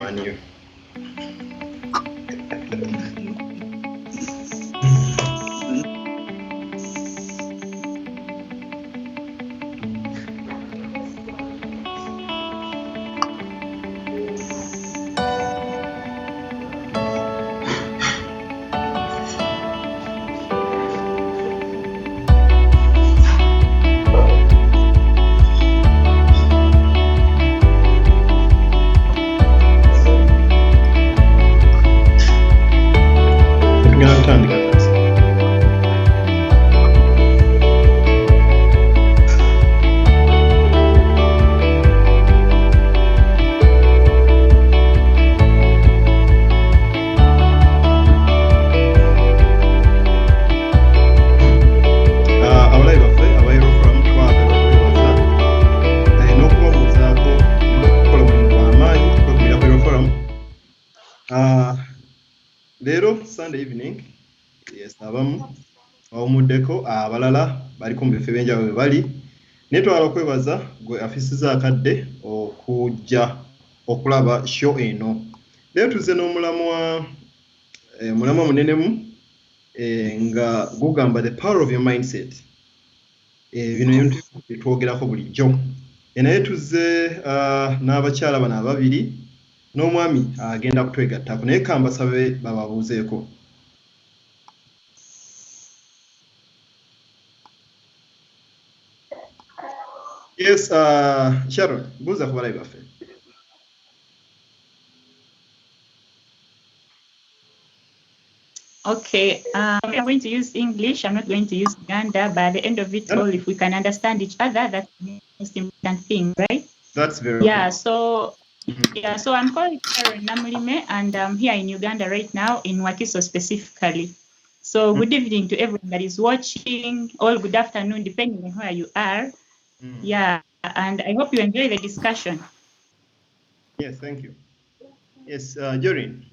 on you. Leero Sunday evening, yes, abamu awumuddeko abalala bali ku bifo ebyenjawulo bali netwala okwebaza gwe afisiza akadde okujja okulaba show eno. Leero tuzze n'omulamwa mulamwa munenemu nga gugamba the power of your mindset. Bino ebintu bitwogerako bulijjo. Naye tuzze n'abakyala bano ababiri n'omwami agenda kutwegattako naye kambasabe bababuuzeeko. Yes, Sharon, buuza ku balabi baffe. Okay, I'm going to use English. I'm not going to use Uganda. By the end of it all, if we can understand each other, that's the most important thing, right? That's very yeah. So so I'm called Sharon Namulime, and I'm here in Uganda right now, in Wakiso specifically. So good evening to everyone that is watching, or good afternoon, depending on where you are. Yeah, and I hope you enjoy the discussion. Yes, thank you. Yes, Jorin.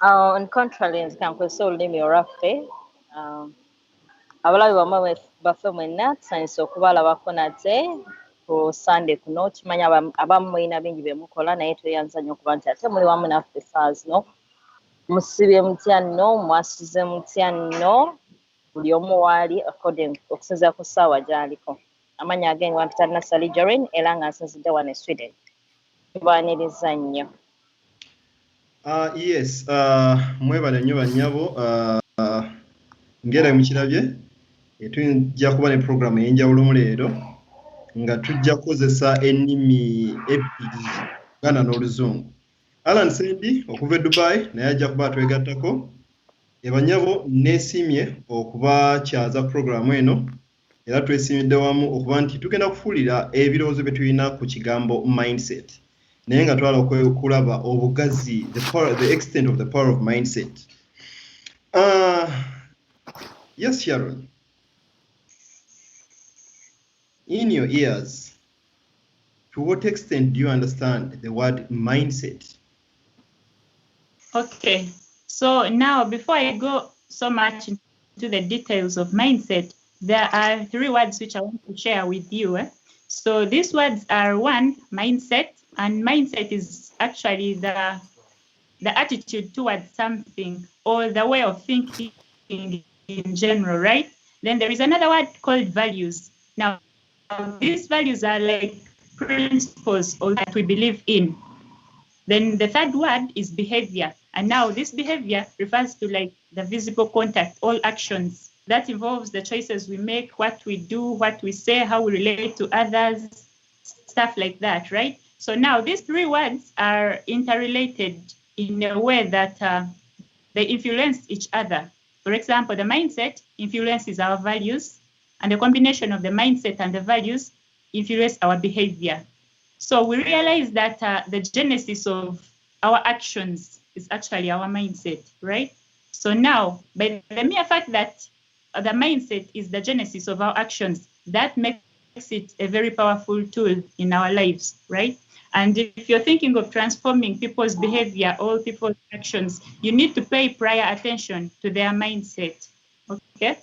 On contrary, nzikankozesa olulimi olwaffe abalabi bamwe baffe mwenna tusanyusa okubalabako nate ku Sunday kuno. Kimanya abamu mulina bingi bye mukola naye tweyanza nnyo okuba nti ate muli wamu naffe saa zino. Musibye mutya nno, mwasize mutya nno, buli omu waali according okusinziira ku ssaawa gy'aliko. Amannya ag'enyi Wampita Nassali Jorin era nga nsinzidde wano e Sweden. Tubaaniriza nnyo. Yes, mwebale nnyo bannyabo. Ngera mukirabye tujja kuba ne program ey'enjawulo mu leero nga tujja kukozesa ennimi ebbiri, Uganda n'Oluzungu. Alan Sendi okuva e Dubai naye ajja kuba atwegattako. Bannyabo neesiimye okubakyaza program eno era twesimidde wamu okuba nti tugenda kufuulira ebirowoozo bye tulina ku kigambo mindset. Naye nga twala okulaba obugazi, the extent of the power of mindset. Yes, Sharon. In your ears, to what extent do you understand the word mindset? Okay, so now before I go so much into the details of mindset, there are 3 words which I want to share with you. So these words are: 1, mindset, and mindset is actually the attitude towards something or the way of thinking in general, right? Then there is another word called values. Now, these values are like principles or that we believe in. Then the third word is behavior. And now this behavior refers to like the visible contact, all actions. That involves the choices we make, what we do, what we say, how we relate to others, stuff like that, right? So now these 3 words are interrelated in a way that they influence each other. For example, the mindset influences our values, and the combination of the mindset and the values influence our behavior. So we realize that the genesis of our actions is actually our mindset, right? So now, by the mere fact that the mindset is the genesis of our actions, that makes it a very powerful tool in our lives, right? And if you're thinking of transforming people's behavior or people's actions, you need to pay prior attention to their mindset, okay?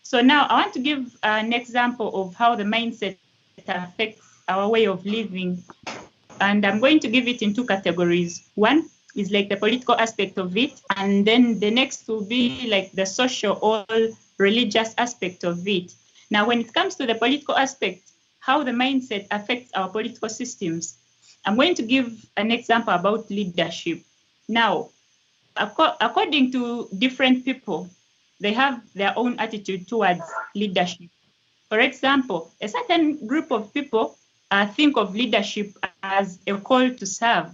So now I want to give an example of how the mindset affects our way of living and I'm going to give it in two categories. One is like the political aspect of it, and then the next will be like the social or religious aspect of it. Now, when it comes to the political aspect, how the mindset affects our political systems, I'm going to give an example about leadership. Now, according to different people, they have their own attitude towards leadership. For example, a certain group of people think of leadership as a call to serve,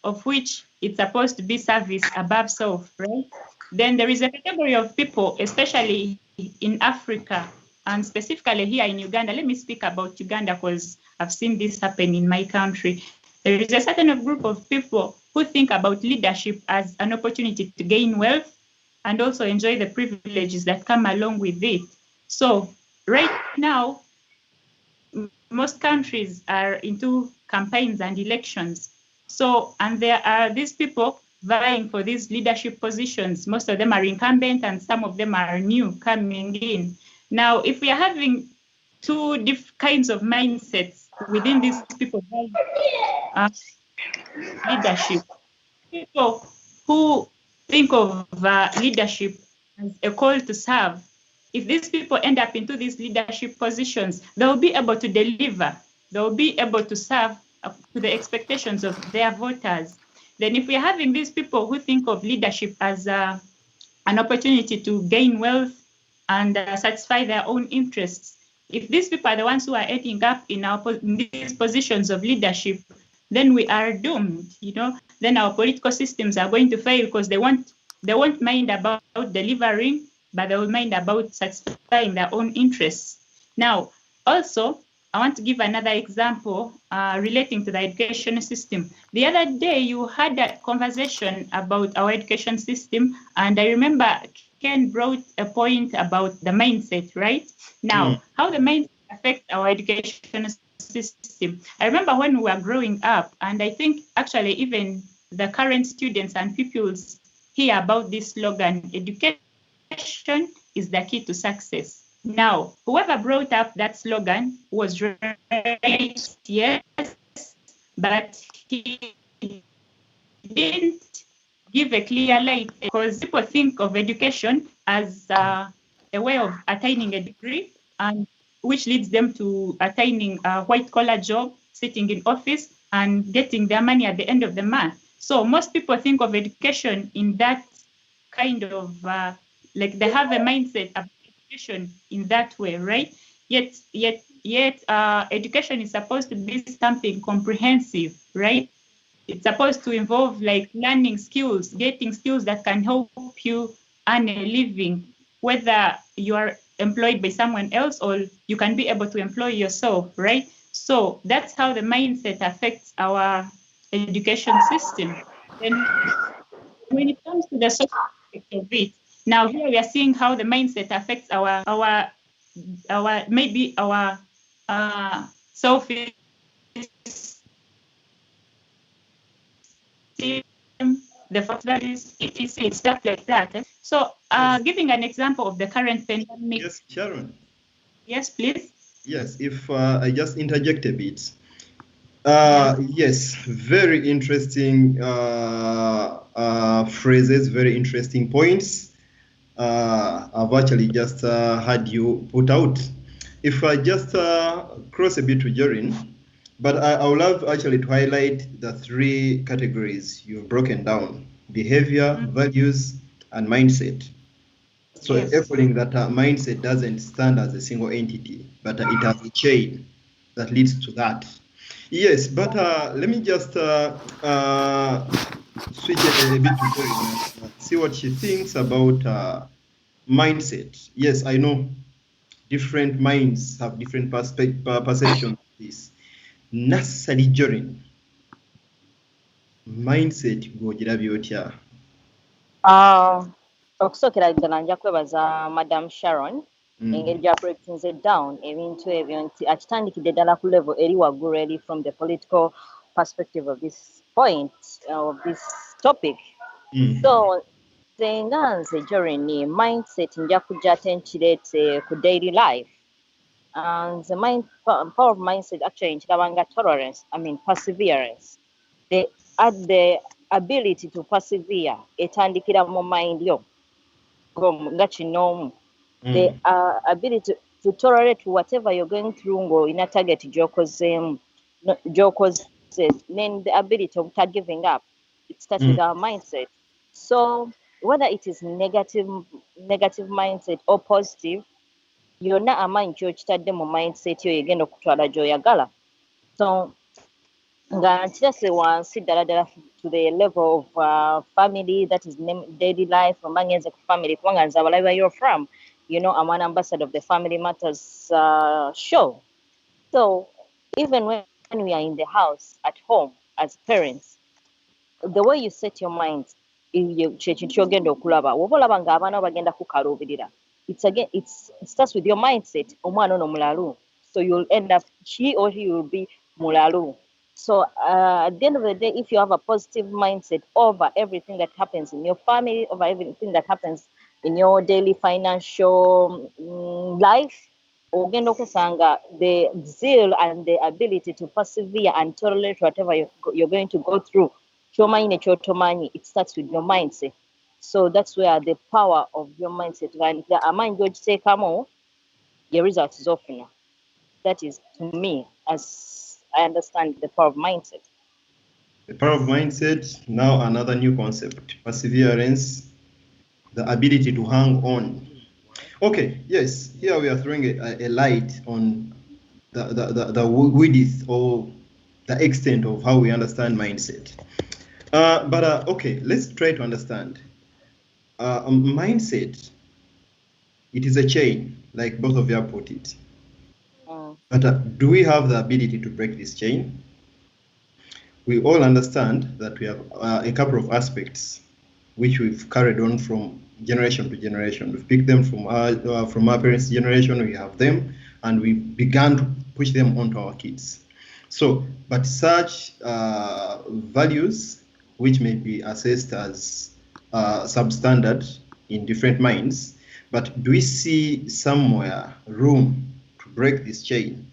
of which it's supposed to be service above self, right? Then there is a category of people, especially in Africa, and specifically here in Uganda. Let me speak about Uganda because I've seen this happen in my country. There is a certain group of people who think about leadership as an opportunity to gain wealth and also enjoy the privileges that come along with it. So right now, most countries are into campaigns and elections. So, and there are these people vying for these leadership positions. Most of them are incumbent and some of them are new coming in. Now, if we are having two different kinds of mindsets within these people leadership, people who think of leadership as a call to serve, if these people end up into these leadership positions, they'll be able to deliver. They'll be able to serve to the expectations of their voters. Then if we're having these people who think of leadership as an opportunity to gain wealth and satisfy their own interests, if these people are the ones who are ending up in these positions of leadership, then we are doomed, then our political systems are going to fail because they won't mind about delivering, but they will mind about satisfying their own interests. Now, also, I want to give another example relating to the education system. The other day, you had a conversation about our education system, and I remember Ken brought a point about the mindset, right? Now, how the mindset affects our education system. I remember when we were growing up, and I think actually even the current students and pupils hear about this slogan, education is the key to success. Now, whoever brought up that slogan was right, yes, but he didn't give a clear light because people think of education as a way of attaining a degree, and which leads them to attaining a white-collar job, sitting in office, and getting their money at the end of the month. So most people think of education in that kind of, like they have a mindset of education in that way, right? Yet, education is supposed to be something comprehensive, right? It's supposed to involve like learning skills, getting skills that can help you earn a living, whether you are employed by someone else or you can be able to employ yourself, right? So that's how the mindset affects our education system. And when it comes to the social aspect of it, now here we are seeing how the mindset affects our maybe our self-esteem, the values, etc., stuff like that. So, giving an example of the current pandemic. Yes, Sharon. Yes, please. Yes, if I just interject a bit. Yes, very interesting phrases, very interesting points. I've actually just had you put out. If I just cross a bit to Jorin, but I would love actually to highlight the three categories you've broken down: behavior, values, and mindset. So everything that mindset doesn't stand as a single entity, but it has a chain that leads to that. Yes, but let me just switch it a bit to Jorin, see what she thinks about mindset. Yes, I know different minds have different perceptions of this. Nassali Jorin, mindset gw'ogirabye otya? Okusookera ddala nja kwebaza Madam Sharon engeri gya breakinze down ebintu ebyo nti akitandikidde ddala ku level eri waggulu eri from the political perspective of this point of this topic. So senga nze Jorin mindset nja kujja ate nkireete ku daily life. And the power of mindset actually nchirabanga tolerance, perseverance. The ability to persevere etandikira mu mind yo nga kinoomu. The ability to tolerate whatever you're going through ng'olina target gy'okozeemu, then the ability of not giving up. It starts with our mindset. So whether it is negative mindset or positive, yonna amaanyi ky'okitadde mu mindset yo yegenda okutwala gy'oyagala. So nga nkirase wansi ddala ddala to the level of family, that is daily life. Mba ngenze ku family kubanga nze abalabi ba You're From, I'm an ambassador of the Family Matters show. So even when we are in the house at home as parents, the way you set your mind kyekintu kyogenda okulaba woba olaba nga abaana bo bagenda kukaluubirira, it starts with your mindset. Omwana ono mulalu, so you'll end up, he or he will be mulalu. So at the end of the day, if you have a positive mindset over everything that happens in your family, over everything that happens in your daily financial life, ogenda okusanga the zeal and the ability to persevere and tolerate whatever you're going to go through, kyomanyi ne kyotomanyi, it starts with your mindset. So that's where the power of your mindset, and the amaanyi gy'ogiteekamu, your result is often. That is, to me, as I understand the power of mindset. The power of mindset, now another new concept, perseverance, the ability to hang on. Okay, yes, here we are throwing a light on the width or the extent of how we understand mindset. But okay, let's try to understand. Mindset, it is a chain, like both of you have put it. But do we have the ability to break this chain? We all understand that we have a couple of aspects which we've carried on from generation to generation. We've picked them from our parents' generation, we have them, and we began to push them onto our kids. So, but such values, which may be assessed as substandard in different minds, but do we see somewhere room to break this chain?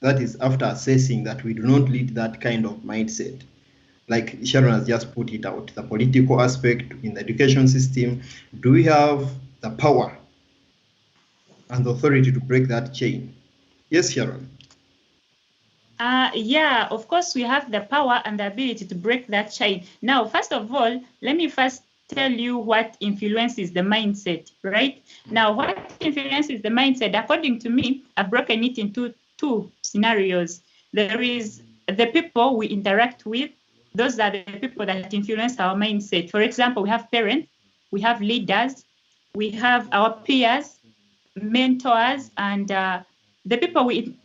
That is after assessing that we do not lead that kind of mindset. Like Sharon has just put it out, the political aspect in the education system, do we have the power and the authority to break that chain? Yes, Sharon. Yeah, of course, we have the power and the ability to break that chain. Now, first of all, let me first tell you what influences the mindset, right? Now, what influences the mindset, according to me, I've broken it into two scenarios. There is the people we interact with. Those are the people that influence our mindset. For example, we have parents, we have leaders, we have our peers, mentors, and the people we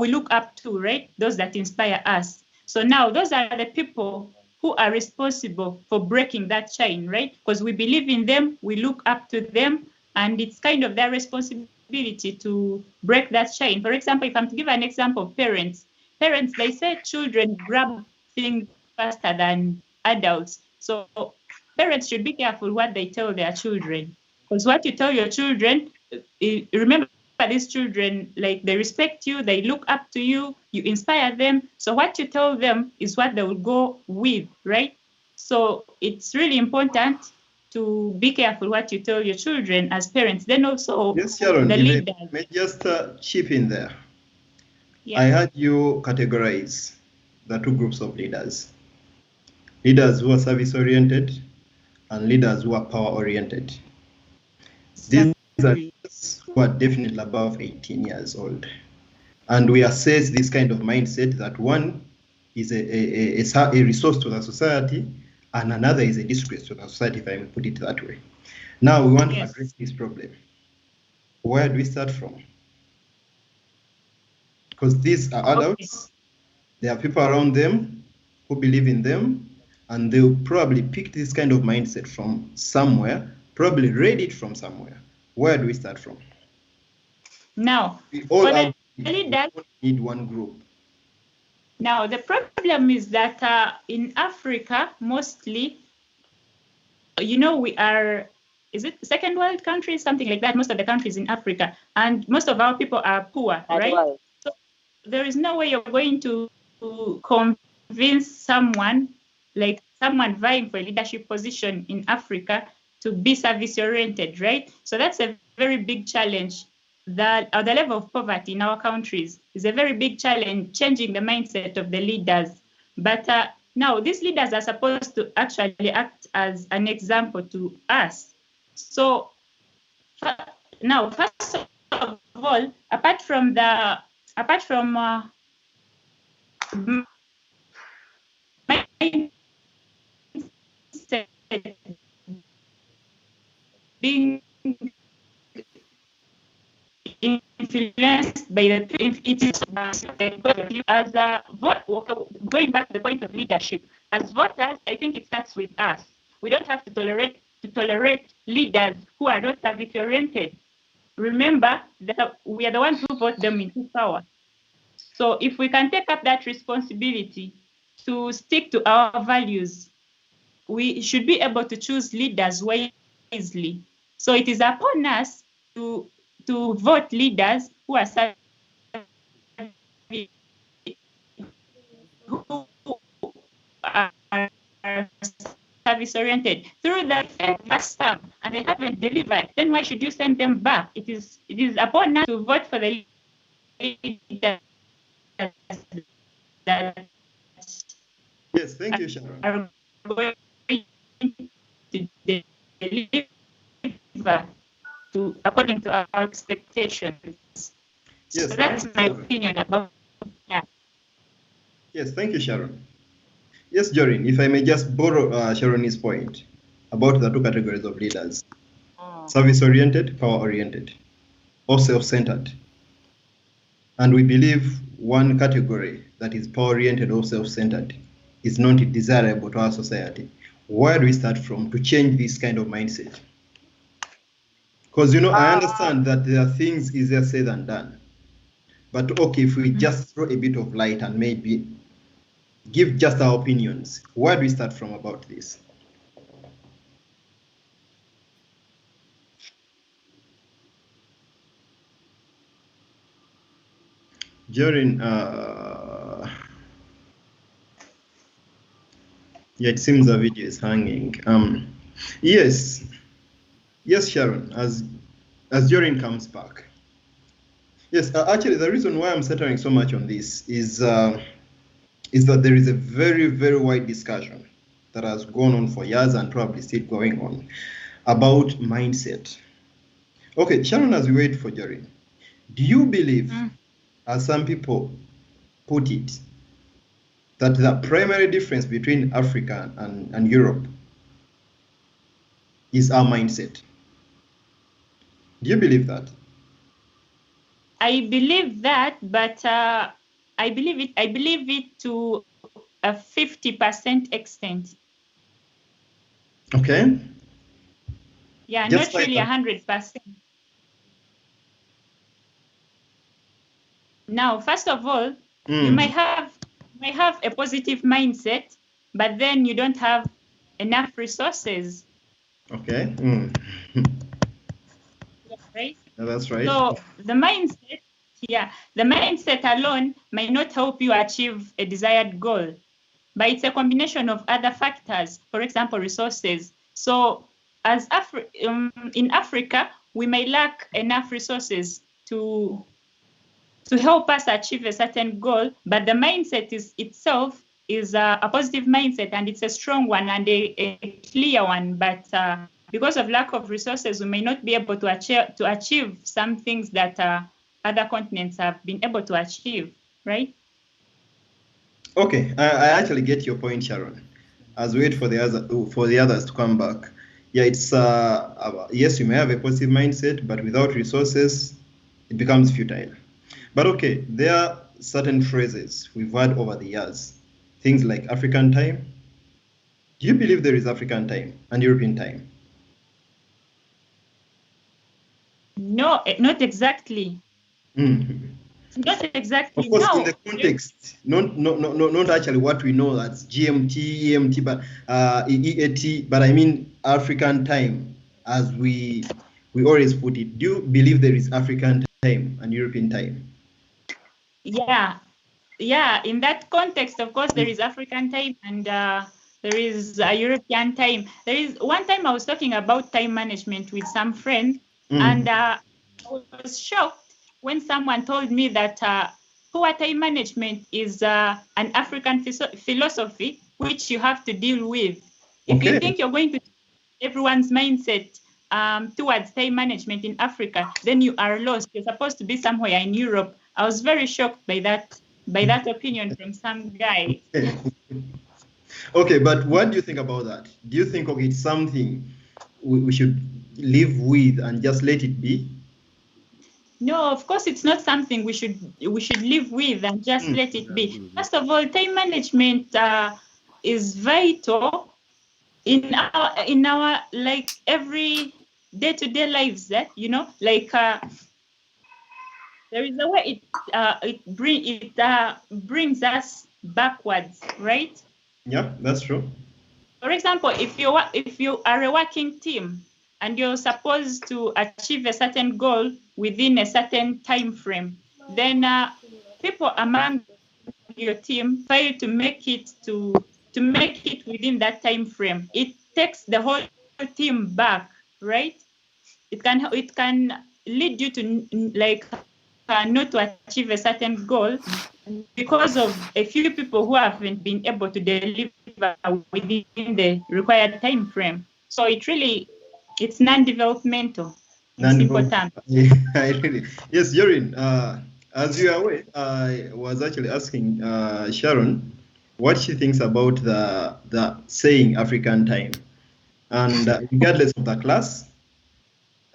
look up to, right? Those that inspire us. So now those are the people who are responsible for breaking that chain, right? Because we believe in them, we look up to them, and it's kind of their responsibility to break that chain. For example, if I'm to give an example of parents, they say children grab things faster than adults. So parents should be careful what they tell their children, because what you tell your children, remember, these children, like, they respect you, they look up to you, you inspire them. So what you tell them is what they will go with, right? So it's really important to be careful what you tell your children as parents. Then also, yes, Sharon, the leaders. May just chip in there. Yeah. I heard you categorize the two groups of leaders. Leaders who are service-oriented and leaders who are power-oriented. These are leaders who are definitely above 18 years old. And we assess this kind of mindset that one is a resource to the society and another is a disgrace to the society, if I may put it that way. Now we want to address this problem. Where do we start from? Because these are adults, there are people around them who believe in them, and they'll probably pick this kind of mindset from somewhere, probably read it from somewhere. Where do we start from? Now, we all for the leaders, need one group. Now, the problem is that in Africa, mostly, we are is it second world countries, something like that, most of the countries in Africa, and most of our people are poor, right? So there is no way you're going to convince someone, like someone vying for a leadership position in Africa, to be service-oriented, right? So that's a very big challenge. That at the level of poverty in our countries is a very big challenge, changing the mindset of the leaders. But now these leaders are supposed to actually act as an example to us. So now, first of all, apart from being influenced by the it is as a vote, going back to the point of leadership, as voters, I think it starts with us. We don't have to tolerate leaders who are not service oriented. Remember that we are the ones who vote them into power. So if we can take up that responsibility to stick to our values, we should be able to choose leaders wisely. So it is upon us to vote leaders who are service-oriented through the first term, and they haven't delivered. Then why should you send them back? It is upon us to vote for the leaders that. Yes, thank you, Sharon. Are going to deliver according to our expectations. Yes, so that's my opinion about that. Yes, thank you, Sharon. Yes, Jorin, if I may just borrow Sharon's point about the two categories of leaders, service-oriented, power-oriented, or self-centered. And we believe one category that is power-oriented or self-centered is not desirable to our society. Where do we start from to change this kind of mindset? Because, I understand that there are things easier said than done. But okay, if we just throw a bit of light and maybe give just our opinions, where do we start from about this? Jorin, yeah, it seems the video is hanging. Yes, Sharon, as Jorin comes back. Yes, actually, the reason why I'm centering so much on this is that there is a very, very wide discussion that has gone on for years and probably still going on about mindset. Okay, Sharon, as we wait for Jorin, do you believe, as some people put it, that the primary difference between Africa and Europe is our mindset? Do you believe that? I believe that, but I believe it to a 50% extent. Okay. Yeah, just not really 100%. Now, first of all, you may have a positive mindset, but then you don't have enough resources. Okay. Right? That's right. So the mindset alone may not help you achieve a desired goal, but it's a combination of other factors, for example, resources. So as in Africa, we may lack enough resources to help us achieve a certain goal, but the mindset itself is a positive mindset, and it's a strong one and a clear one. But because of lack of resources, we may not be able to achieve some things that other continents have been able to achieve, right? Okay, I actually get your point, Sharon. As we wait for the others to come back, yeah, it's yes, you may have a positive mindset, but without resources, it becomes futile. But okay, there are certain phrases we've heard over the years, things like African time. Do you believe there is African time and European time? No, not exactly. Not exactly. Of course, no. In the context, not actually what we know as GMT, EMT, but EAT, but I mean African time. as we always put it, do you believe there is African time and European time? Yeah, in that context, of course, there is African time and there is European time. There is one time I was talking about time management with some friends, and I was shocked when someone told me that poor time management is an African philosophy which you have to deal with. If you think you're going to everyone's mindset towards time management in Africa, then you are lost. You're supposed to be somewhere in Europe. I was very shocked by that opinion from some guy. Okay, but what do you think about that? Do you think it's something we should live with and just let it be? No, of course it's not something we should live with and just let it be. First of all, time management is vital in our like every day-to-day lives. You know, like there is a way it brings us backwards, right? Yeah, that's true. For example, if you are a working team and you're supposed to achieve a certain goal within a certain time frame, then people among your team fail to make it within that time frame. It takes the whole team back, right? It can lead you to like not to achieve a certain goal because of a few people who haven't been able to deliver within the required time frame. So it's non-developmental in simple terms. Yes, Jorin, as you are aware, I was actually asking Sharon what she thinks about the saying African time. And regardless of the class,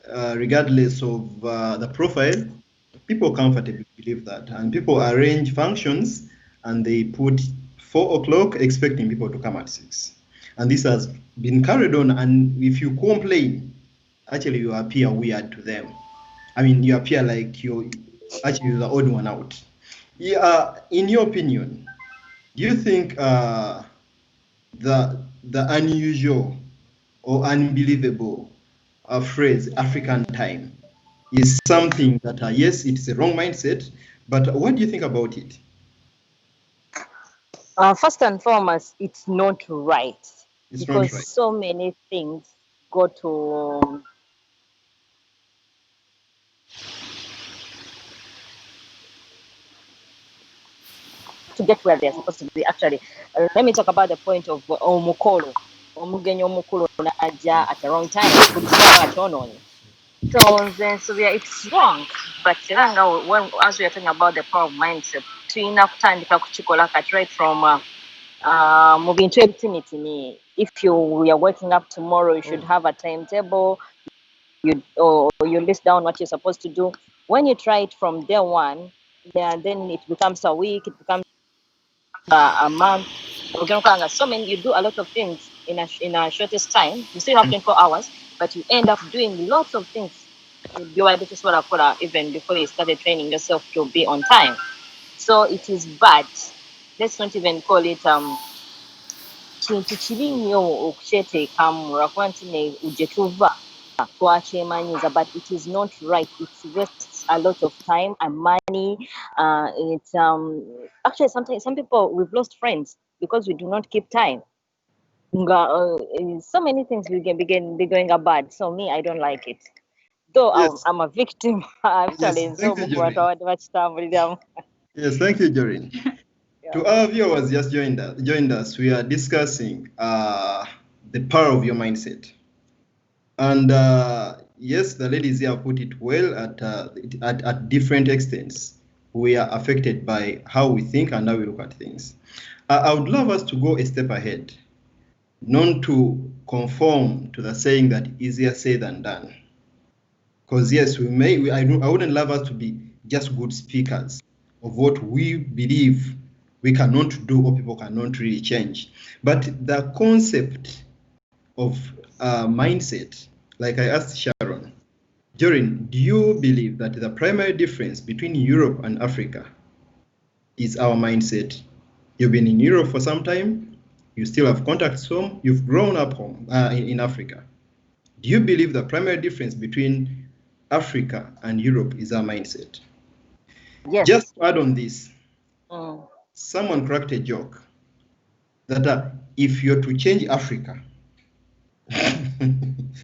regardless of the profile, people comfortably believe that. And people arrange functions and they put 4 o'clock expecting people to come at 6. And this has been carried on. And if you complain, actually you appear weird to them. I mean, you appear like you're actually the odd one out. Yeah, in your opinion, do you think the unusual or unbelievable phrase African time is something that yes, it's a wrong mindset, but what do you think about it? First and foremost, it's not right. It's because not right. so many things go to get where they're supposed to be. Actually, let me talk about the point of omukolo. Omugenyi omukulu naja at the wrong time. So yeah, it's wrong. But when as we are talking about the power of mindset, tuyina kutandika kuchikola kat right from moving to everything. If you are waking up tomorrow, you should have a timetable. You list down what you're supposed to do. When you try it from day one, then it becomes a week. It becomes a month. So many, you do a lot of things in a shortest time. You still have 24 hours, but you end up doing lots of things. Even before you started training yourself to be on time. So it is bad. Let's not even call it kintu kibi nnyo okukyeteekamu lwakuba nti gye tuva twakyemanyiiza, but it is not right. It wastes a lot of time and money. It's actually sometimes some people, we've lost friends because we do not keep time. So many things we can begin be going bad. So me, I don't like it. Though Yes. I'm a victim. Actually, Yes, thank you, Jorin. Yes, thank you, Jorin. Yeah. To our viewers just joined us, we are discussing the power of your mindset. And yes, the ladies here put it well at different extents. We are affected by how we think and how we look at things. I would love us to go a step ahead, not to conform to the saying that easier said than done. Because yes, I wouldn't love us to be just good speakers of what we believe we cannot do or people cannot really change. But the concept of mindset, like I asked Sharon, Jorin, do you believe that the primary difference between Europe and Africa is our mindset? You've been in Europe for some time, you still have contacts home, you've grown up home in Africa. Do you believe the primary difference between Africa and Europe is our mindset? Yes. Just to add on this, Mm. someone cracked a joke that if you're to change Africa,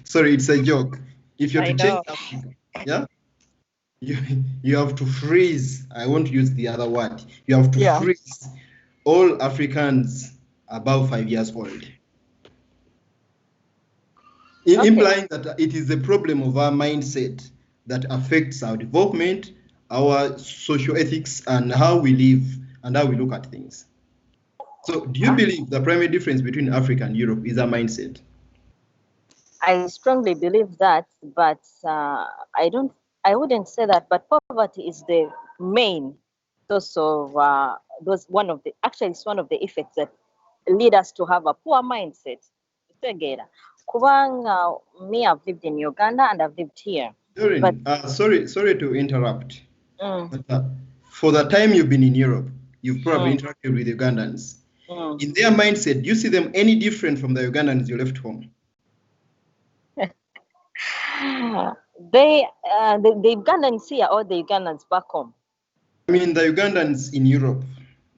sorry, it's a joke. If you're I to know. change Africa, yeah, you have to freeze. I won't use the other word. You have to Yeah. freeze all Africans above 5 years old. Okay. Implying that it is the problem of our mindset that affects our development, our social ethics, and how we live and how we look at things. So do you believe the primary difference between Africa and Europe is our mindset? I strongly believe that, but I wouldn't say that, but poverty is the main source of it's one of the effects that lead us to have a poor mindset. Kubanga me, I've lived in Uganda and I've lived here. Doreen, sorry to interrupt. Mm, But, for the time you've been in Europe, you've probably Mm. interacted with Ugandans. mm. In their mindset, do you see them any different from the Ugandans you left home? The Ugandans here or the Ugandans back home? I mean, the Ugandans in Europe,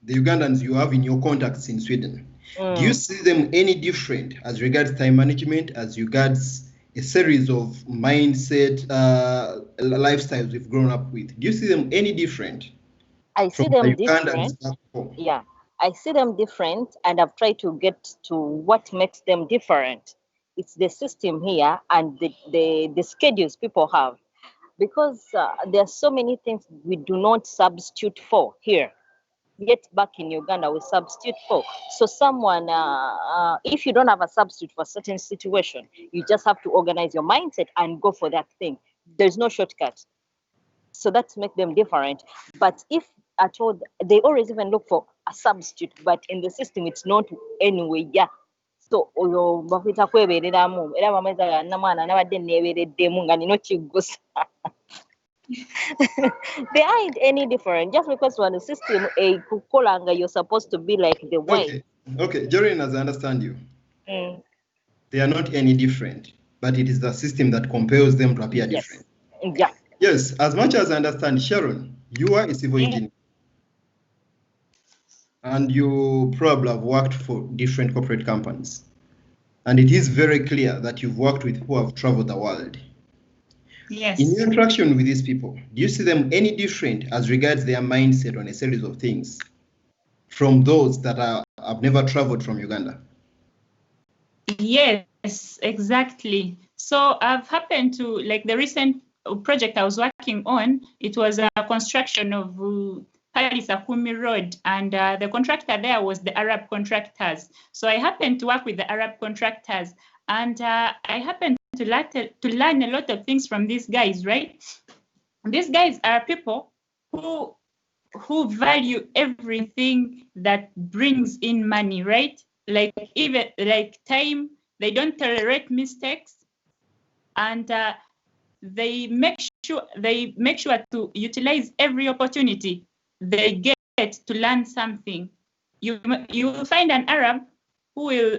the Ugandans you have in your contacts in Sweden, do you see them any different as regards time management, as regards a series of mindset, lifestyles we've grown up with? Do you see them any different? I see from them the Ugandans different. back home? Yeah, I see them different, and I've tried to get to what makes them different. It's the system here and the schedules people have, because there are so many things we do not substitute for here. Yet back in Uganda, we substitute for. So someone, if you don't have a substitute for a certain situation, you just have to organize your mindset and go for that thing. There's no shortcut. So that's make them different. But if at all, they always even look for a substitute, but in the system, it's not anyway. Yeah. So oyo bakwita kwebereramu era bamweza namwana nabadde nebereddemu nga nino kiggusa. They aren't any different just because when the system kukolanga you're supposed to be like the way. Okay, Jorin, as I understand you, they are not any different, but it is the system that compels them to appear different. Yeah. Yes, as much as I understand, Sharon, you are a civil engineer. And you probably have worked for different corporate companies. And it is very clear that you've worked with people who have traveled the world. Yes. In your interaction with these people, do you see them any different as regards their mindset on a series of things from those that have never traveled from Uganda? Yes, exactly. So I've happened to, like the recent project I was working on, it was a construction of Paris Akumi Road, and the contractor there was the Arab contractors. So I happened to work with the Arab contractors, and I happened to learn a lot of things from these guys, right? These guys are people who value everything that brings in money, right? Like even like time, they don't tolerate mistakes, and they make sure to utilize every opportunity they get to learn something. You will find an Arab who will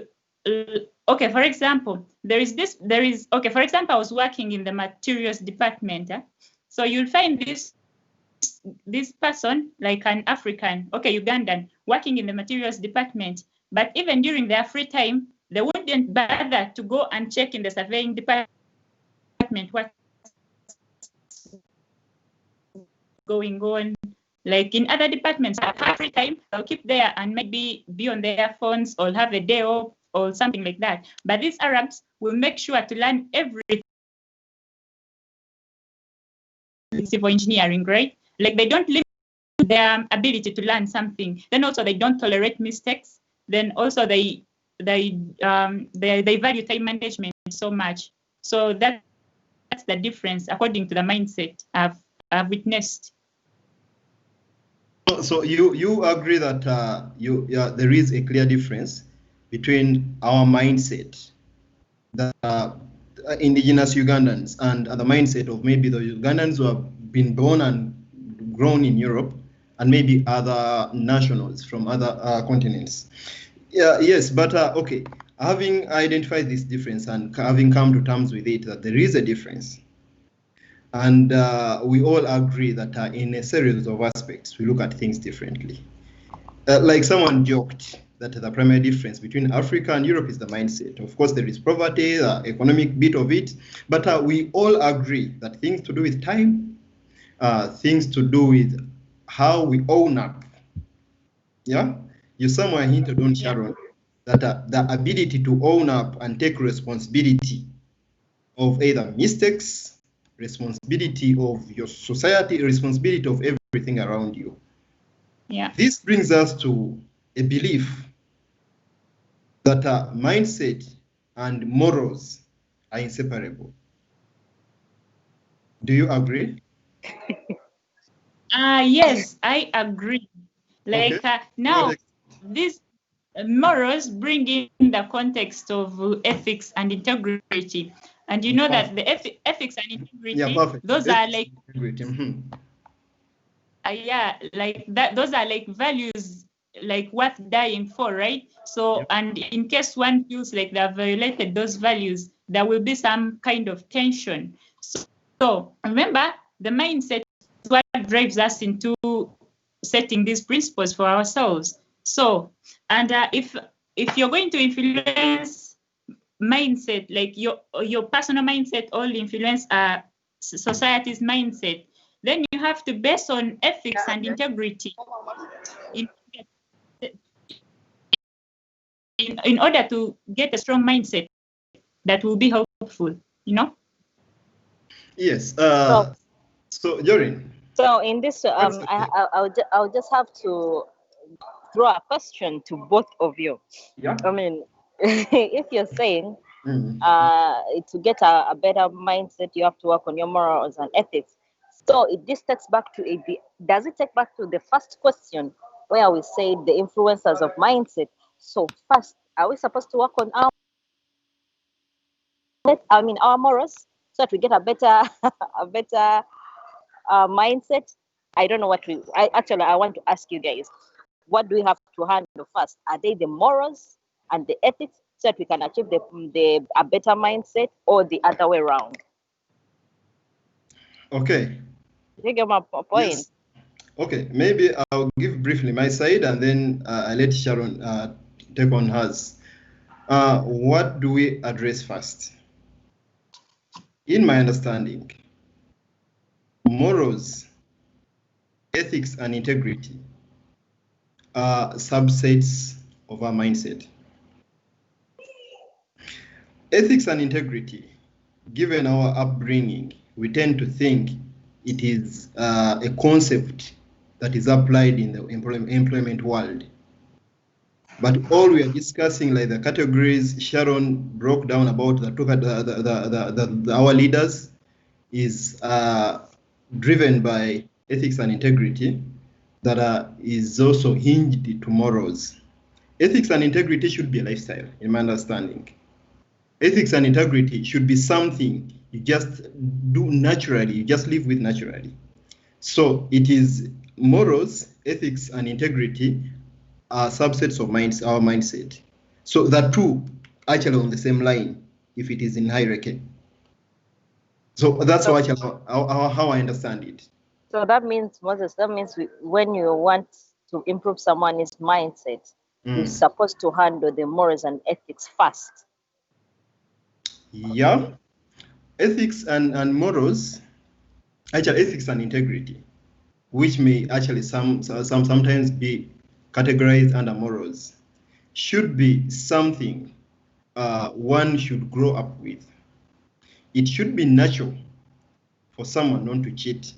okay, for example, for example, I was working in the materials department. So you'll find this person, like an African, okay, Ugandan, working in the materials department, but even during their free time, they wouldn't bother to go and check in the surveying department what's going on. Like in other departments, at free time, they'll keep there and maybe be on their phones or have a day off or something like that. But these Arabs will make sure to learn everything. Civil engineering, right? Like they don't limit their ability to learn something. Then also they don't tolerate mistakes. Then also they value time management so much. So that's the difference according to the mindset I've witnessed. So you agree that there is a clear difference between our mindset, the indigenous Ugandans, and the mindset of maybe the Ugandans who have been born and grown in Europe, and maybe other nationals from other continents. Yeah, yes, but okay. having identified this difference and having come to terms with it, that there is a difference, and we all agree that in a series of aspects, we look at things differently. Like someone joked that the primary difference between Africa and Europe is the mindset. Of course, there is poverty, the economic bit of it, but we all agree that things to do with time, things to do with how we own up. Yeah, you somewhere hinted on, Sharon, that the ability to own up and take responsibility of either mistakes, responsibility of your society, responsibility of everything around you. Yeah. This brings us to a belief that mindset and morals are inseparable. Do you agree? Yes, I agree. Like Okay. now, these morals bring in the context of ethics and integrity. And you know that the ethics and integrity, those are like, like that. Those are like values, like worth dying for, right? So, and in case one feels like they have violated those values, there will be some kind of tension. So remember, the mindset is what drives us into setting these principles for ourselves. So, and if you're going to influence mindset, like your personal mindset, all influence society's mindset, then you have to base on ethics and integrity in order to get a strong mindset that will be helpful, you know? Yes. So, Jorin. So in this, I'll just have to throw a question to both of you. Yeah. I mean, if you're saying to get a better mindset, you have to work on your morals and ethics. So this takes back to does it take back to the first question where we say the influencers of mindset? So first, are we supposed to work on our morals so that we get a better mindset? I don't know what I want to ask you guys. What do we have to handle first? Are they the morals and the ethics so that we can achieve a better mindset, or the other way around? Okay. You get my point? Yes. Okay, maybe I'll give briefly my side and then I'll let Sharon take on hers. What do we address first? In my understanding, morals, ethics, and integrity are subsets of our mindset. Ethics and integrity, given our upbringing, we tend to think it is a concept that is applied in the employment world. But all we are discussing, like the categories Sharon broke down about our leaders, is driven by ethics and integrity that is also hinged to morals. Ethics and integrity should be a lifestyle, in my understanding. Ethics and integrity should be something you just do naturally, you just live with naturally. So it is morals, ethics, and integrity are subsets of our mindset. So the two actually on the same line if it is in hierarchy. So that's how I understand it. So that means, Moses, when you want to improve someone's mindset, you're supposed to handle the morals and ethics first. Yeah. Ethics and morals, actually ethics and integrity, which may actually sometimes be categorized under morals, should be something one should grow up with. It should be natural for someone not to cheat.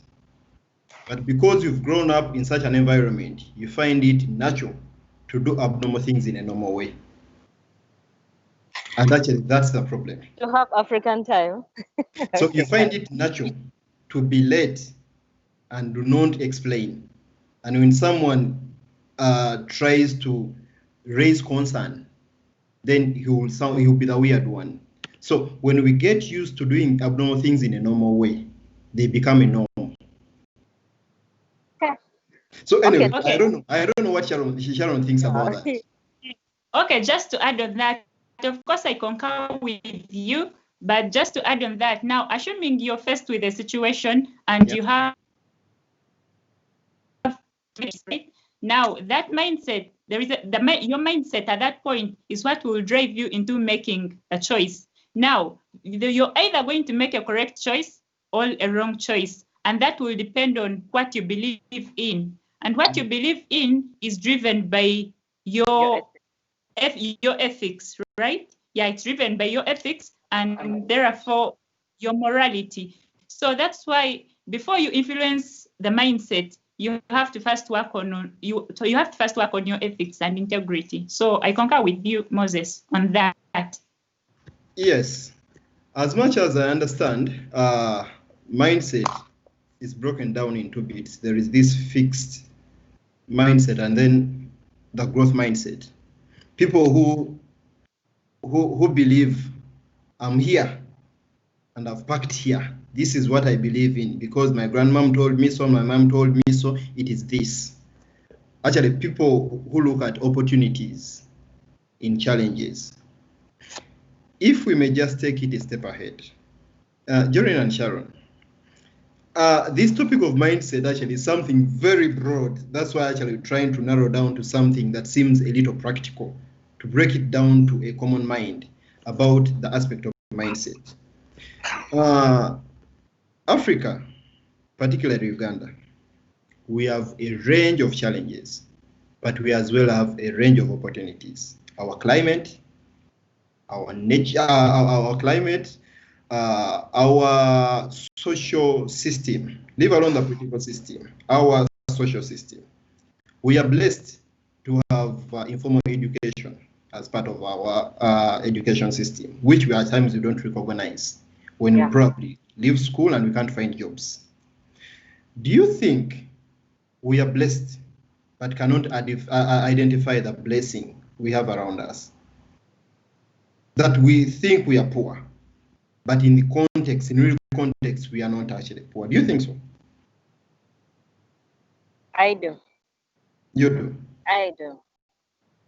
But because you've grown up in such an environment, you find it natural to do abnormal things in a normal way. And actually, that's the problem. To have African time. So you find it natural to be late and do not explain. And when someone tries to raise concern, then he will be the weird one. So when we get used to doing abnormal things in a normal way, they become a norm. Okay. So anyway, okay. I don't know what Sharon thinks about that. Okay, just to add on that, of course, I concur with you. But just to add on that, now, assuming you're faced with a situation and you have, right? Now, that mindset, your mindset at that point is what will drive you into making a choice. Now, you're either going to make a correct choice or a wrong choice, and that will depend on what you believe in. And what you believe in is driven by your ethics, right? Yeah, it's driven by your ethics and therefore your morality. So that's why before you influence the mindset, you have to first work on your ethics and integrity. So I concur with you, Moses, on that. Yes, as much as I understand, mindset is broken down into bits. There is this fixed mindset and then the growth mindset. People who believe I'm here and I've parked here. This is what I believe in because my grandmom told me so, my mom told me so, it is this. Actually, people who look at opportunities in challenges. If we may just take it a step ahead. Jorin and Sharon, this topic of mindset actually is something very broad. That's why actually we're trying to narrow down to something that seems a little practical, to break it down to a common mind about the aspect of mindset. Africa, particularly Uganda, we have a range of challenges, but we as well have a range of opportunities. Our climate, our nature, our climate, our social system, leave alone the political system, our social system. We are blessed to have informal education as part of our education system, which we at times we don't recognize when we probably leave school and we can't find jobs. Do you think we are blessed but cannot identify the blessing we have around us? That we think we are poor, but in the context, in real context, we are not actually poor. Do you think so? I do. You do? I do.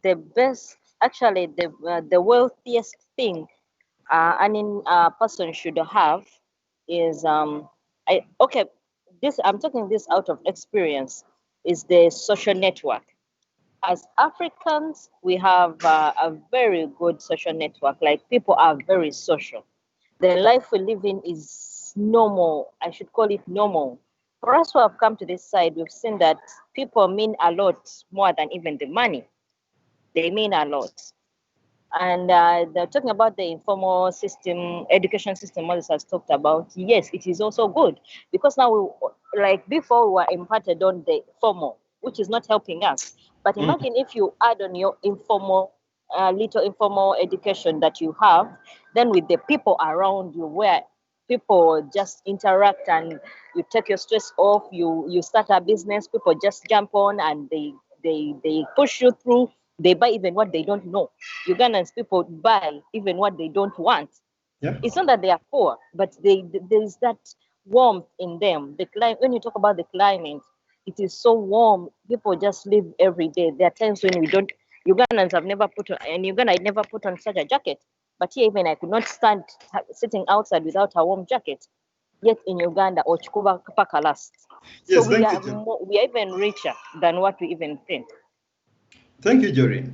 The best, actually, the wealthiest thing a person should have is I'm talking this out of experience, is the social network. As Africans, we have a very good social network. Like, people are very social. The life we live in is normal. I should call it normal. For us who have come to this side, we've seen that people mean a lot more than even the money. They mean a lot. And they're talking about the informal system, education system Moses has talked about. Yes, it is also good because now, before, we were imparted on the formal, which is not helping us. But imagine if you add on your informal, little informal education that you have, then with the people around you, where people just interact and you take your stress off, you start a business, people just jump on and they push you through. They buy even what they don't know. Ugandans, people buy even what they don't want. Yeah. It's not that they are poor, but there is that warmth in them. When you talk about the climate, it is so warm. People just live every day. There are times when Ugandans have never put on, and Uganda, I never put on such a jacket. But here even I could not stand sitting outside without a warm jacket. Yet in Uganda, Ochikuba Paka lasts. Yes, so we are even richer than what we even think. Thank you, Jorin.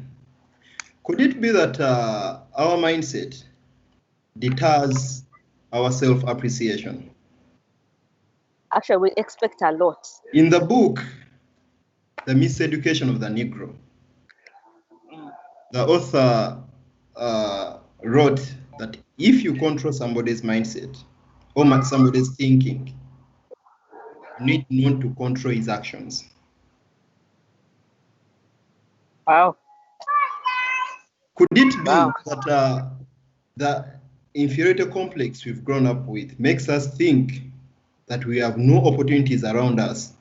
Could it be that our mindset deters our self-appreciation? Actually, we expect a lot. In the book, The Miseducation of the Negro, the author wrote that if you control somebody's mindset or somebody's thinking, you need not to control his actions. Wow. Could it be that the inferiority complex we've grown up with makes us think that we have no opportunities around us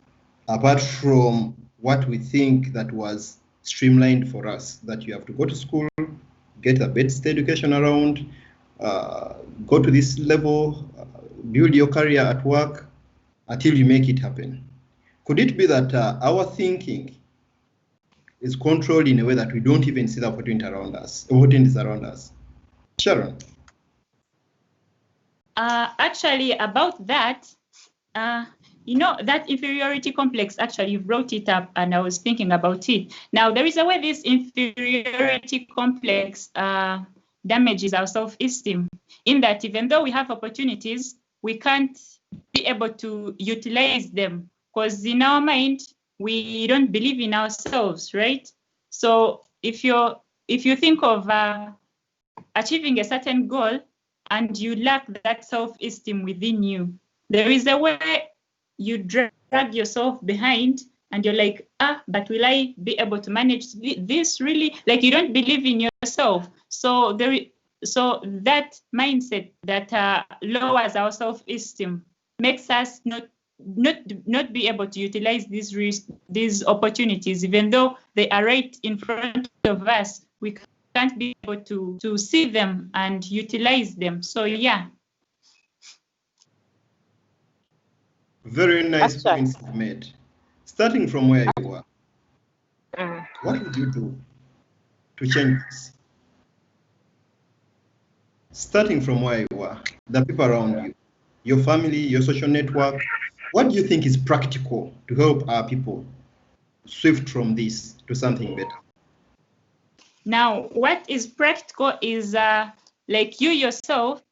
apart from what we think that was streamlined for us, that you have to go to school, get a best education around, go to this level, build your career at work until you make it happen? Could it be that our thinking is controlled in a way that we don't even see the opportunities around us? Sharon. Actually, about that, you know, that inferiority complex, actually, you brought it up and I was thinking about it. Now, there is a way this inferiority complex damages our self-esteem, in that even though we have opportunities, we can't be able to utilize them because in our mind, we don't believe in ourselves, right? So if you think of achieving a certain goal and you lack that self-esteem within you, there is a way you drag yourself behind and you're like, but will I be able to manage this really? Like you don't believe in yourself. So that mindset that lowers our self-esteem makes us not be able to utilize these opportunities, even though they are right in front of us. We can't be able to see them and utilize them. So yeah. Very nice points you've made. Starting from where you were, what would you do to change this? Starting from where you are, the people around you, your family, your social network, what do you think is practical to help our people shift from this to something better? Now, what is practical is like you yourself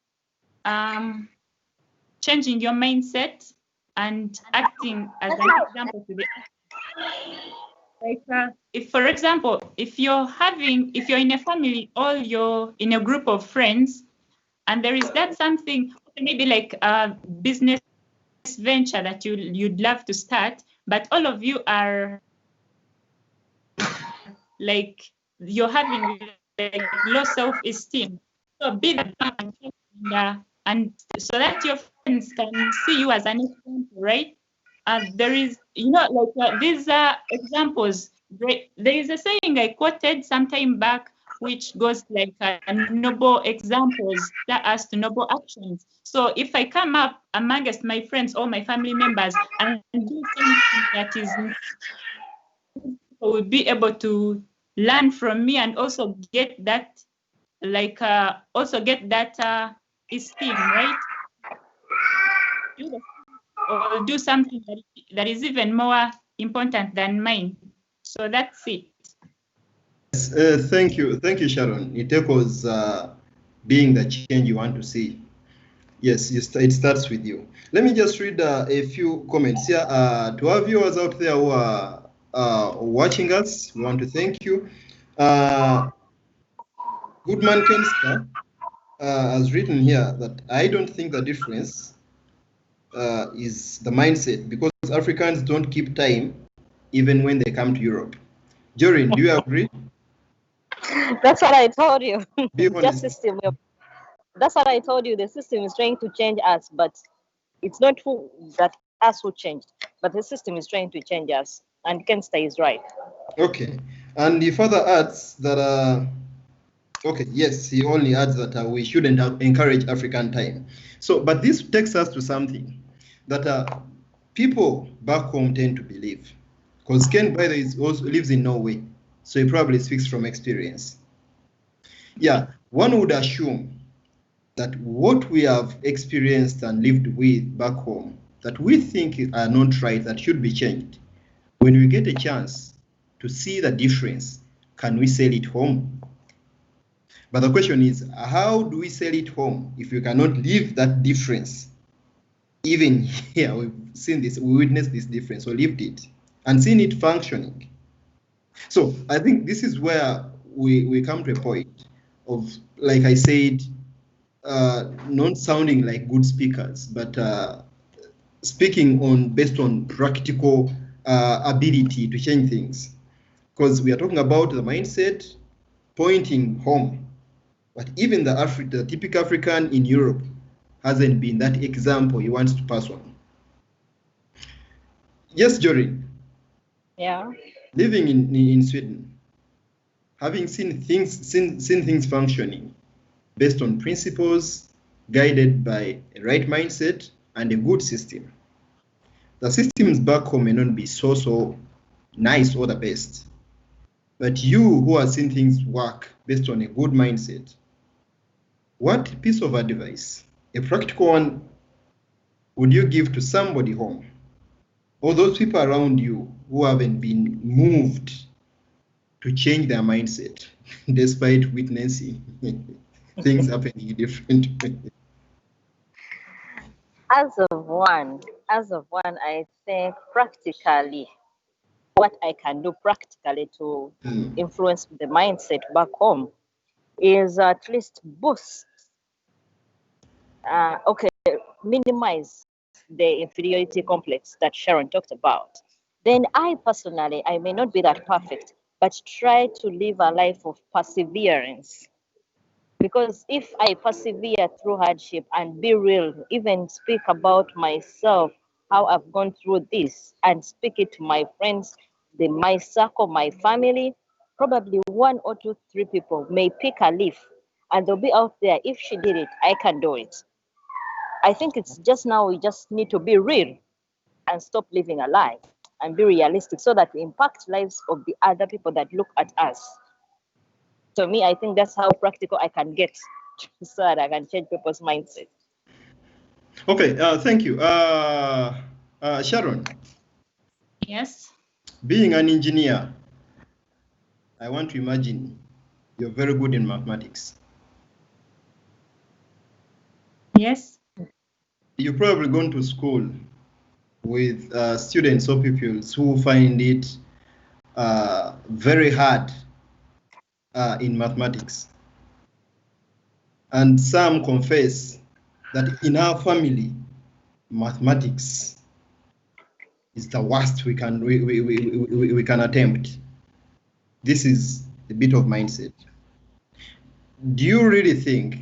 changing your mindset and acting as an example to the like if, for example, if you're in a family or you're in a group of friends and there is that something maybe like a business venture that you'd love to start, but all of you are like you're having like low self-esteem. So be the and so that your friends can see you as an example, right? There is, like these are examples. There is a saying I quoted some time back, which goes like noble examples that as to noble actions. So if I come up amongst my friends or my family members and do something that is, will be able to learn from me and also get that, like also get that esteem, right? Or do something that is even more important than mine. So that's it. Yes, thank you, Sharon. It echoes being the change you want to see. Yes, it starts with you. Let me just read a few comments here. To our viewers out there who are watching us, we want to thank you. Goodman Kenster has written here that I don't think the difference is the mindset, because Africans don't keep time even when they come to Europe. Jorin, do you agree? That's what I told you. Be honest. That's what I told you. The system is trying to change us, but it's not that us who changed, but the system is trying to change us. And Kenster is right. Okay. And he further adds that, okay, yes, he only adds that we shouldn't encourage African time. So, but this takes us to something that people back home tend to believe. Because Ken, by the way, also lives in Norway, so he probably speaks from experience. Yeah, one would assume that what we have experienced and lived with back home, that we think are not right, that should be changed. When we get a chance to see the difference, can we sell it home? But the question is, how do we sell it home if we cannot live that difference? Even here, we've seen this, we witnessed this difference, or lived it, and seen it functioning. So I think this is where we come to a point of, like I said, not sounding like good speakers, but speaking based on practical ability to change things. Because we are talking about the mindset pointing home, but even the typical African in Europe hasn't been that example he wants to pass on. Yes, Jorin. Yeah. Living in Sweden, having seen things functioning based on principles, guided by a right mindset and a good system. The systems back home may not be so nice or the best, but you who are seeing things work based on a good mindset, what piece of advice, a practical one, would you give to somebody home or those people around you who haven't been moved to change their mindset despite witnessing things happening different ways? As of one, I think practically, what I can do practically to influence the mindset back home is at least boost, minimize the inferiority complex that Sharon talked about. Then I personally, I may not be that perfect, but try to live a life of perseverance. Because if I persevere through hardship and be real, even speak about myself, how I've gone through this, and speak it to my friends, my circle, my family, probably 1 or 2, 3 people may pick a leaf and they'll be out there. If she did it, I can do it. I think it's just now we just need to be real and stop living a lie and be realistic so that we impact lives of the other people that look at us. To me, I think that's how practical I can get so that I can change people's mindset. Okay, thank you. Sharon, Yes. being an engineer, I want to imagine you're very good in mathematics. Yes. You've probably gone to school with students or pupils who find it very hard in mathematics. And some confess that in our family, mathematics is the worst we can attempt. This is a bit of mindset. Do you really think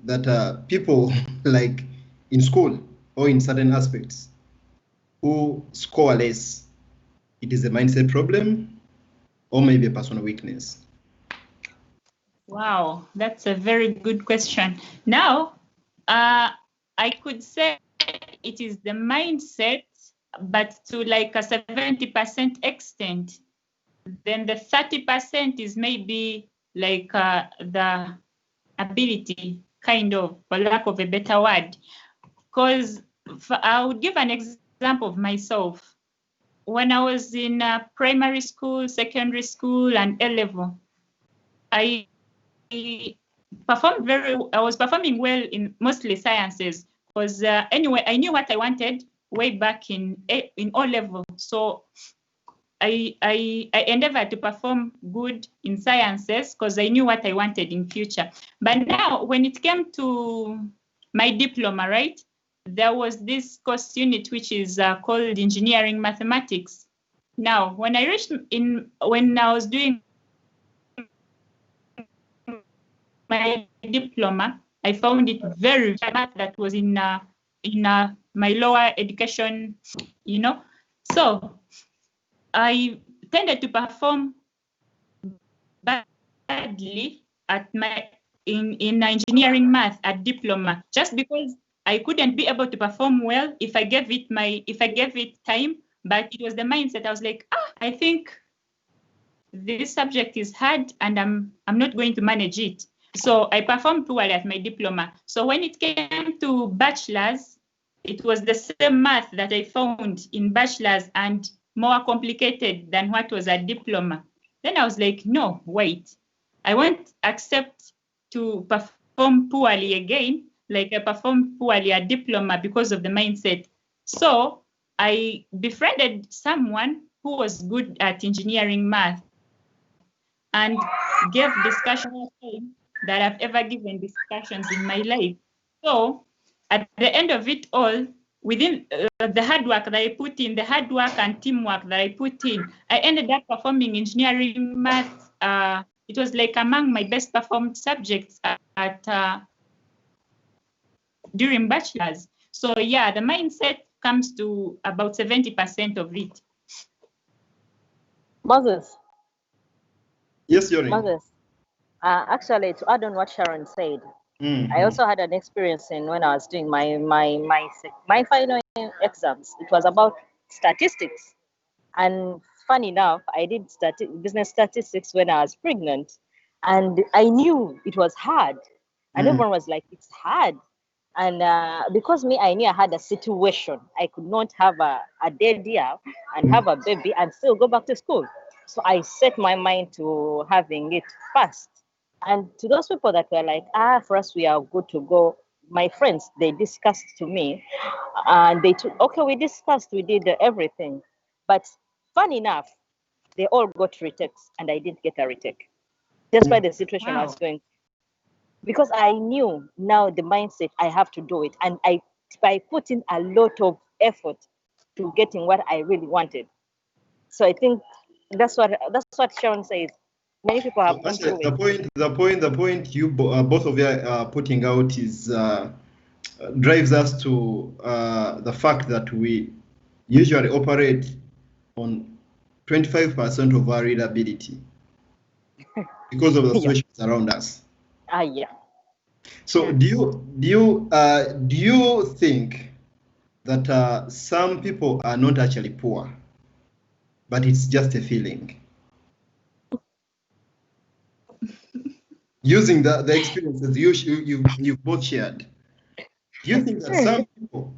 that people like in school or in certain aspects who score less, it is a mindset problem or maybe a personal weakness? Wow, that's a very good question. Now, I could say it is the mindset, but to like a 70% extent. Then the 30% is maybe like the ability, kind of, for lack of a better word. Because I would give an example of myself. When I was in primary school, secondary school, and A-level, I was performing well in mostly sciences because anyway, I knew what I wanted way back in O-level. So I endeavored to perform good in sciences because I knew what I wanted in future. But now when it came to my diploma, right, there was this course unit which is called engineering mathematics. Now, when I was doing my diploma, I found it very math that was in my lower education, you know. So I tended to perform badly at in engineering math at diploma, just because I couldn't be able to perform well if I gave it time. But it was the mindset. I was like, I think this subject is hard and I'm not going to manage it. So I performed poorly at my diploma. So when it came to bachelor's, it was the same math that I found in bachelor's and more complicated than what was at diploma. Then I was like, no, wait. I won't accept to perform poorly again, like I performed poorly at diploma because of the mindset. So I befriended someone who was good at engineering math and gave discussion time that I've ever given discussions in my life. So at the end of it all, within the hard work that I put in, the hard work and teamwork that I put in, I ended up performing engineering math. It was like among my best performed subjects during bachelor's. So yeah, the mindset comes to about 70% of it. Moses. Yes, Johnny. Moses. Actually, to add on what Sharon said, I also had an experience when I was doing my final exams. It was about statistics, and funny enough, I did business statistics when I was pregnant, and I knew it was hard. And everyone was like, it's hard. And because me, I knew I had a situation. I could not have a dead year and have a baby and still go back to school. So I set my mind to having it fast. And to those people that were like, for us, we are good to go. My friends, they discussed to me and they took, okay, we discussed, we did everything. But fun enough, they all got retakes and I didn't get a retake. Just by the situation I was going. Because I knew now the mindset, I have to do it. And I put in a lot of effort to getting what I really wanted. So I think that's what Sharon says. Many people have gone through it. The point you both of you are putting out is drives us to the fact that we usually operate on 25% of our readability because of the situations around us. Yeah. So do you think that some people are not actually poor, but it's just a feeling? Using the experiences you both shared, do you think that some people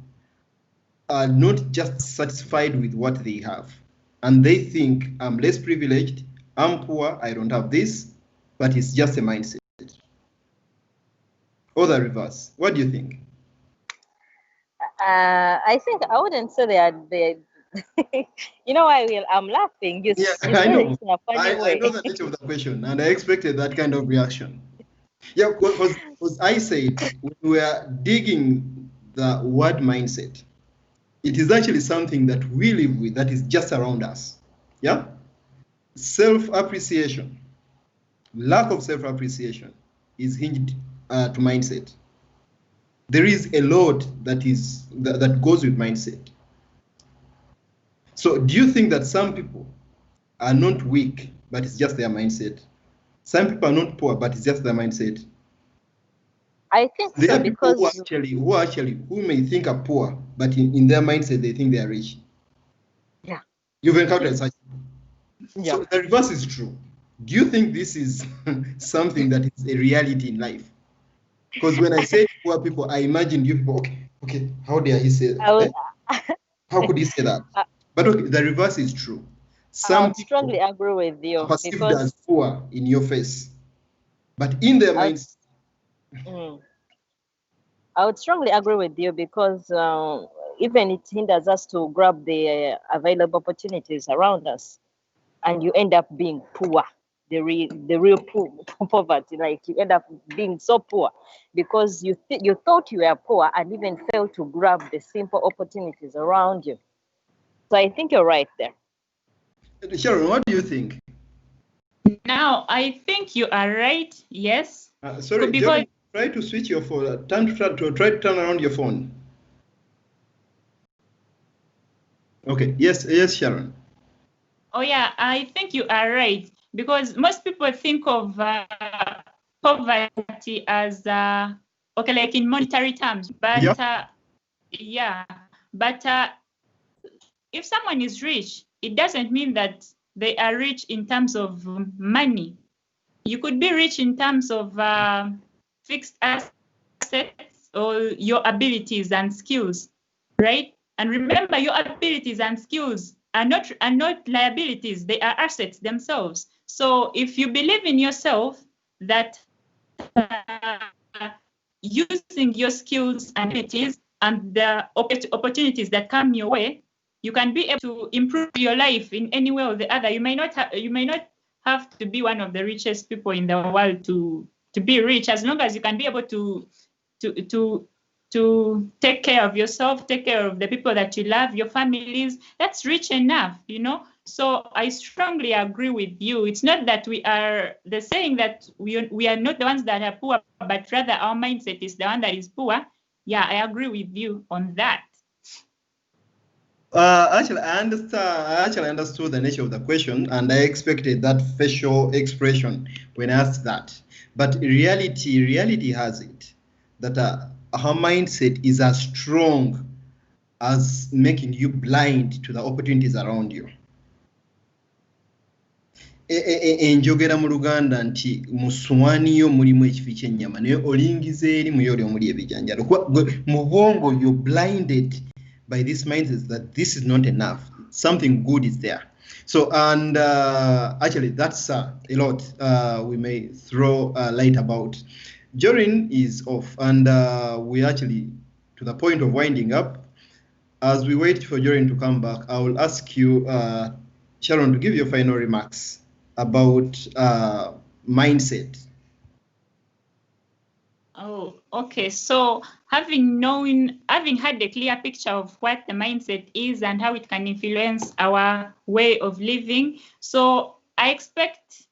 are not just satisfied with what they have, and they think I'm less privileged, I'm poor, I don't have this, but it's just a mindset? Or the reverse? What do you think? I think I wouldn't say they you know why I'm laughing. You I know. in a funny way. I know the nature of the question, and I expected that kind of reaction. Yeah, because I said when we are digging the word mindset, it is actually something that we live with, that is just around us. Yeah? Self-appreciation, lack of self-appreciation is hinged to mindset. There is a lot that goes with mindset. So do you think that some people are not weak, but it's just their mindset? Some people are not poor, but it's just their mindset. I think there so, are people because who may think are poor, but in their mindset they think they are rich. Yeah. You've encountered such. Yeah. So the reverse is true. Do you think this is something that is a reality in life? Because when I say poor people, I imagine you people, okay, how dare he say that? How could he say that? But okay, the reverse is true. I strongly agree with you. Are perceived as poor in your face, but in their minds. I would strongly agree with you because even it hinders us to grab the available opportunities around us, and you end up being poor, the real poverty. Like you end up being so poor because you thought you were poor and even failed to grab the simple opportunities around you. So I think you're right there. Sharon, what do you think? Now, I think you are right. Yes. Sorry, because try to switch your phone. Try to turn around your phone. Okay. Yes, Sharon. Oh yeah, I think you are right because most people think of poverty as okay, like in monetary terms, but but if someone is rich, it doesn't mean that they are rich in terms of money. You could be rich in terms of fixed assets or your abilities and skills, right? And remember, your abilities and skills are not liabilities, they are assets themselves. So if you believe in yourself that using your skills and abilities and the opportunities that come your way, you can be able to improve your life in any way or the other. You may not have to be one of the richest people in the world to be rich, as long as you can be able to take care of yourself, take care of the people that you love, your families. That's rich enough, you know. So I strongly agree with you. It's not that we are the saying that we are not the ones that are poor, but rather our mindset is the one that is poor. Yeah, I agree with you on that. Actually, I understood the nature of the question, and I expected that facial expression when asked that. But reality has it that her mindset is as strong as making you blind to the opportunities around you. enjogera mu Luganda nti mu ssowaani yo mulimu ekifi ky'ennyama naye olingiza eri mu yo oli omuli ebijanjalo. Mu bwongo you're blinded by this mindset that this is not enough. Something good is there. So, and actually that's a lot we may throw light about. Jorin is off, and we actually to the point of winding up. As we wait for Jorin to come back, I will ask you, Sharon, to give your final remarks about mindset. Oh, okay. So having had a clear picture of what the mindset is and how it can influence our way of living, so I expect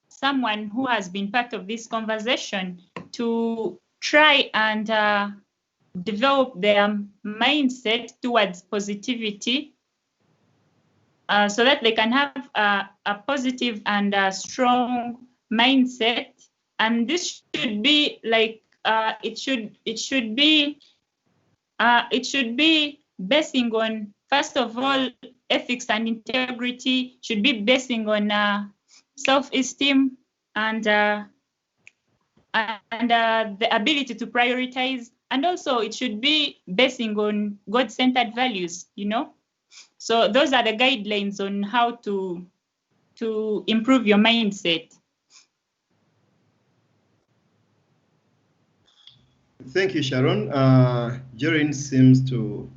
someone who has been part of this conversation to try and develop their mindset towards positivity, so that they can have a positive and a strong mindset. And this should be like it should be basing on, first of all, ethics and integrity. Should be basing on self-esteem and the ability to prioritize, and also it should be basing on God-centered values, you know. So those are the guidelines on how to improve your mindset. Thank you, Sharon. Jorin seems to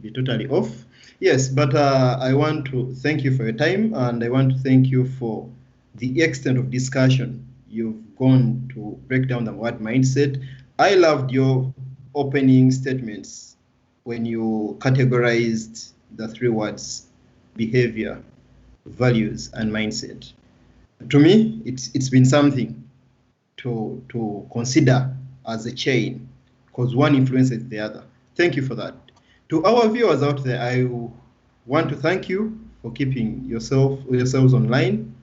be totally off. Yes, but I want to thank you for your time, and I want to thank you for the extent of discussion you've gone to break down the word mindset. I loved your opening statements when you categorized the three words: behavior, values, and mindset. To me, it's been something to consider as a chain, because one influences the other. Thank you for that. To our viewers out there, I want to thank you for keeping yourselves online.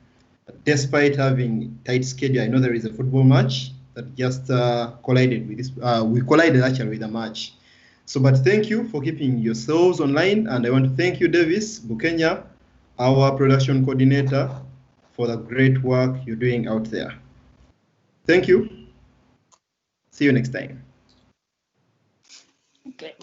Despite having tight schedule, I know there is a football match that just collided with this. We collided actually with a match. So, but thank you for keeping yourselves online, and I want to thank you, Davis Bukenya, our production coordinator, for the great work you're doing out there. Thank you. See you next time. Okay.